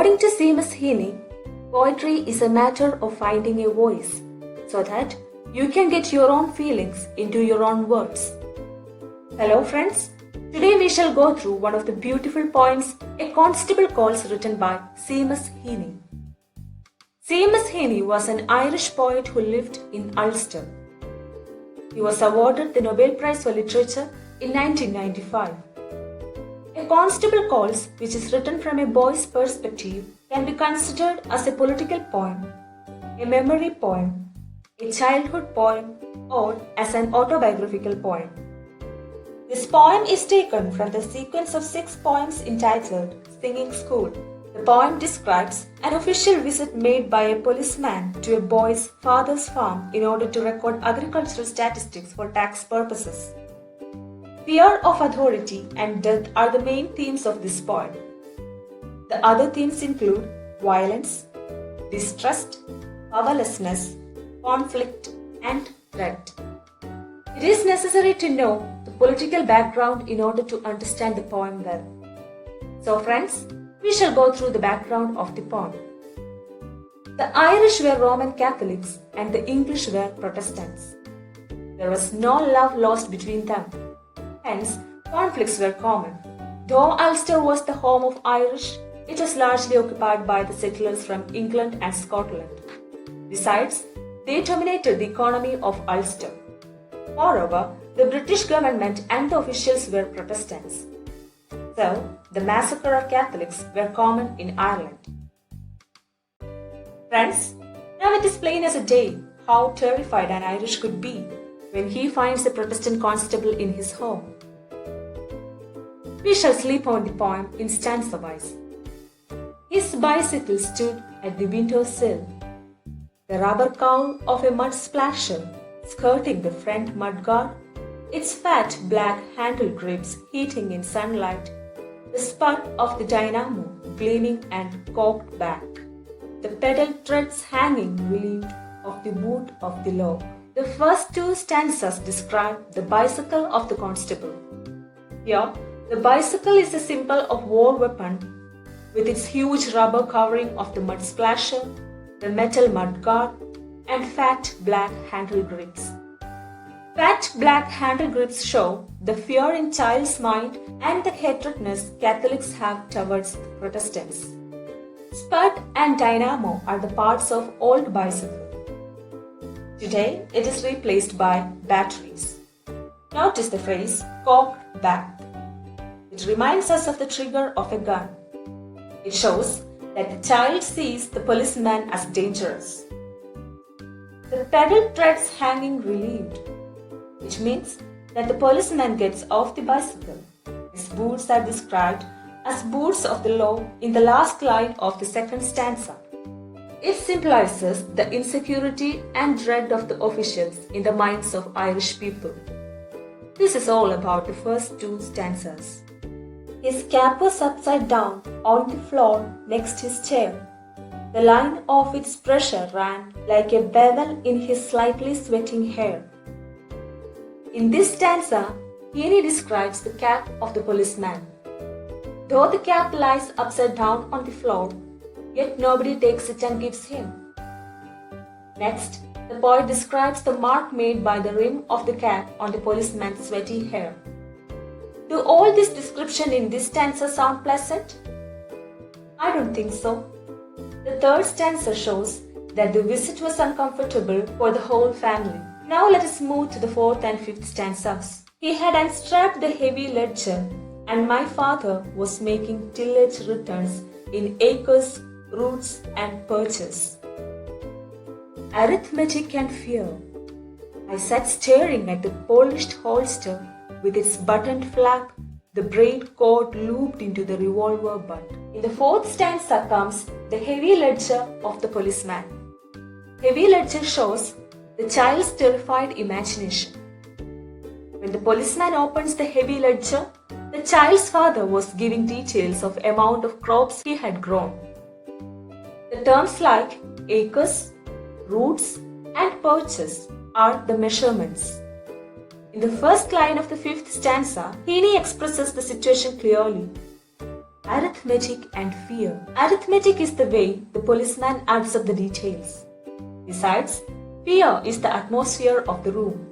According to Seamus Heaney, poetry is a matter of finding a voice so that you can get your own feelings into your own words. Hello friends, today we shall go through one of the beautiful poems, A Constable Calls, written by Seamus Heaney. Seamus Heaney was an Irish poet who lived in Ulster. He was awarded the Nobel Prize for Literature in 1995. A Constable Calls, which is written from a boy's perspective, can be considered as a political poem, a memory poem, a childhood poem, or as an autobiographical poem. This poem is taken from the sequence of 6 poems entitled Singing School. The poem describes an official visit made by a policeman to a boy's father's farm in order to record agricultural statistics for tax purposes. Fear of authority and death are the main themes of this poem. The other themes include violence, distrust, powerlessness, conflict, and threat. It is necessary to know the political background in order to understand the poem well. So friends, we shall go through the background of the poem. The Irish were Roman Catholics and the English were Protestants. There was no love lost between them. Hence, conflicts were common. Though Ulster was the home of Irish, it was largely occupied by the settlers from England and Scotland. Besides, they dominated the economy of Ulster. Moreover, the British government and the officials were Protestants. So, the massacre of Catholics were common in Ireland. Friends, now it is plain as a day how terrified an Irish could be when he finds a Protestant constable in his home. We shall sleep on the poem in stanza wise. His bicycle stood at the window sill. The rubber cowl of a mud splasher skirting the front mudguard, its fat black handle grips heating in sunlight, the spud of the dynamo gleaming and cocked back, the pedal treads hanging relieved of the boot of the law. The first 2 stanzas describe the bicycle of the constable. Here, the bicycle is a symbol of war weapon with its huge rubber covering of the mud splasher, the metal mudguard, and fat black handle grips. Fat black handle grips show the fear in child's mind and the hatredness Catholics have towards Protestants. Spud and dynamo are the parts of old bicycle. Today, it is replaced by batteries. Notice the phrase cocked back. It reminds us of the trigger of a gun. It shows that the child sees the policeman as dangerous. The pedal treads hanging relieved, which means that the policeman gets off the bicycle. His boots are described as boots of the law in the last line of the second stanza. It symbolizes the insecurity and dread of the officials in the minds of Irish people. This is all about the first 2 stanzas. His cap was upside down on the floor next his chair. The line of its pressure ran like a bevel in his slightly sweating hair. In this stanza, Heaney describes the cap of the policeman. Though the cap lies upside down on the floor, yet nobody takes it and gives him. Next, the poet describes the mark made by the rim of the cap on the policeman's sweaty hair. Do all this description in this stanza sound pleasant? I don't think so. The 3rd stanza shows that the visit was uncomfortable for the whole family. Now let us move to the 4th and 5th stanzas. He had unstrapped the heavy ledger, and my father was making tillage returns in acres, roots, and perches. Arithmetic and fear. I sat staring at the polished holster with its buttoned flap, the braid cord looped into the revolver butt. In the 4th stanza comes the heavy ledger of the policeman. Heavy ledger shows the child's terrified imagination. When the policeman opens the heavy ledger, the child's father was giving details of amount of crops he had grown. The terms like acres, roots, and perches are the measurements. In the first line of the 5th stanza, Heaney expresses the situation clearly. Arithmetic and fear. Arithmetic is the way the policeman adds up the details. Besides, fear is the atmosphere of the room.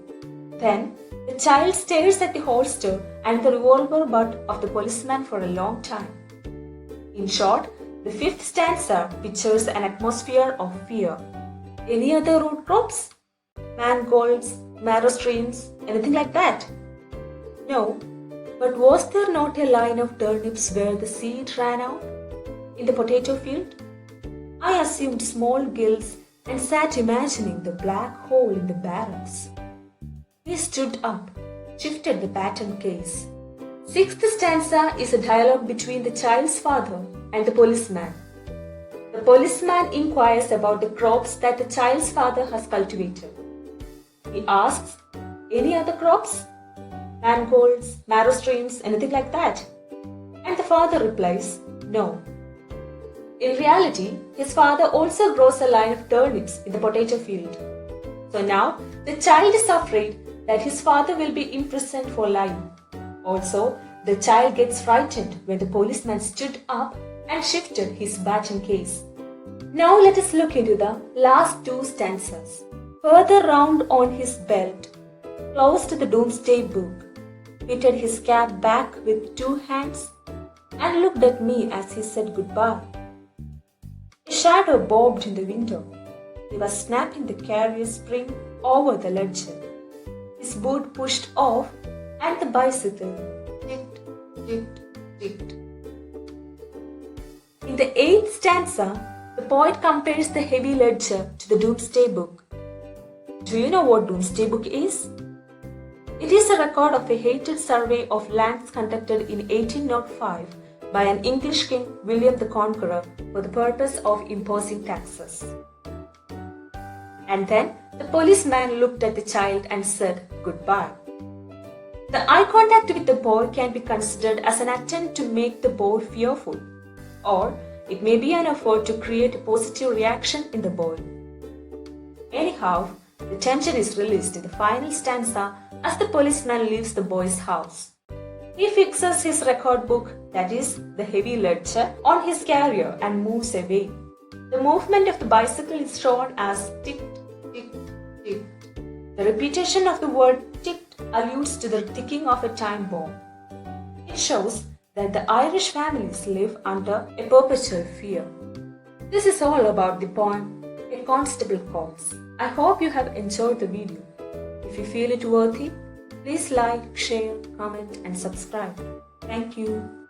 Then, the child stares at the holster and the revolver butt of the policeman for a long time. In short, the fifth stanza pictures an atmosphere of fear. Any other root crops? Mangolds, marrow streams, anything like that? No, but was there not a line of turnips where the seed ran out? In the potato field? I assumed small gills and sat imagining the black hole in the barrels. He stood up, shifted the pattern case. Sixth stanza is a dialogue between the child's father and the policeman. The policeman inquires about the crops that the child's father has cultivated. He asks, any other crops? Mangolds, marrow streams, anything like that? And the father replies, no. In reality, his father also grows a line of turnips in the potato field. So now, the child is afraid that his father will be imprisoned for lying. Also, the child gets frightened when the policeman stood up and shifted his baton case. Now let us look into the last two stanzas. Further round on his belt, close to the doomsday book, fitted his cap back with two hands, and looked at me as he said goodbye. A shadow bobbed in the window. He was snapping the carrier spring over the ledger. His boot pushed off, and the bicycle ticked, ticked, ticked. In the eighth stanza, the poet compares the heavy ledger to the doomsday book. Do you know what doomsday book is? It is a record of a hated survey of lands conducted in 1805 by an English king, William the Conqueror, for the purpose of imposing taxes. And then the policeman looked at the child and said goodbye. The eye contact with the boy can be considered as an attempt to make the boy fearful, or it may be an effort to create a positive reaction in the boy. Anyhow, the tension is released in the final stanza as the policeman leaves the boy's house. He fixes his record book, that is, the heavy ledger, on his carrier and moves away. The movement of the bicycle is shown as ticked, ticked, ticked. The repetition of the word ticked alludes to the ticking of a time bomb. It shows that the Irish families live under a perpetual fear. This is all about the poem, A Constable Calls. I hope you have enjoyed the video. If you feel it worthy, please like, share, comment and subscribe. Thank you.